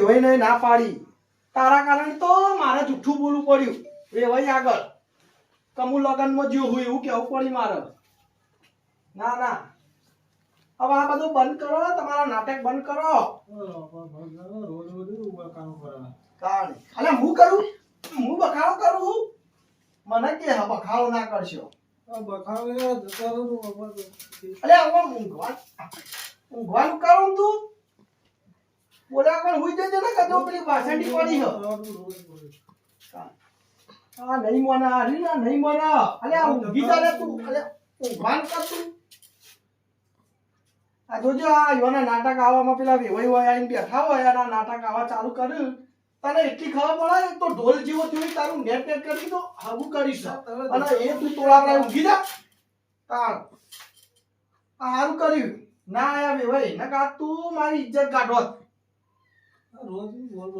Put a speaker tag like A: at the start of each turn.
A: વેવાઈ ને ના પાડી તારા કારણે તો મારે જૂઠું બોલવું પડ્યું વેવાઈ આગળ કમુ લગનમાં જ્યો હું એવું કેવું પડી મારે ના ના હવે આ બધું બંધ કરો તમારા નાટક બંધ કરો અલે હું કરું હું બખાડો કરું હું મને કે બખાડો ના કરશો અલે હવે ઊંઘવાનું કરું તું બોલ્યા કર હુઈ જજે ને કદો પેલી વાસંડી પડી છે આ નહીં મોના હરી ના નહીં મોના અલે આ ઊંઘી જા રે તું અલે ઊંઘવાન કર તું આ જોજો આ યોના નાટક આવવામાં પેલા વેવાઈ હોય આઈને બેઠા હોય આ નાટક આવા ચાલુ કર્યું તને એટલી ખબર પડે તો ઢોલ જેવો થયું તારું નેટ નેટ કરી તો હગું કરીશ અને એ તું તોળાવડા ઊંઘી જા તાર આ હારું કર્યું ના આયા વેવાઈ નકા તું મારી ઇજ્જત કાઢોત
B: રોજ બોલ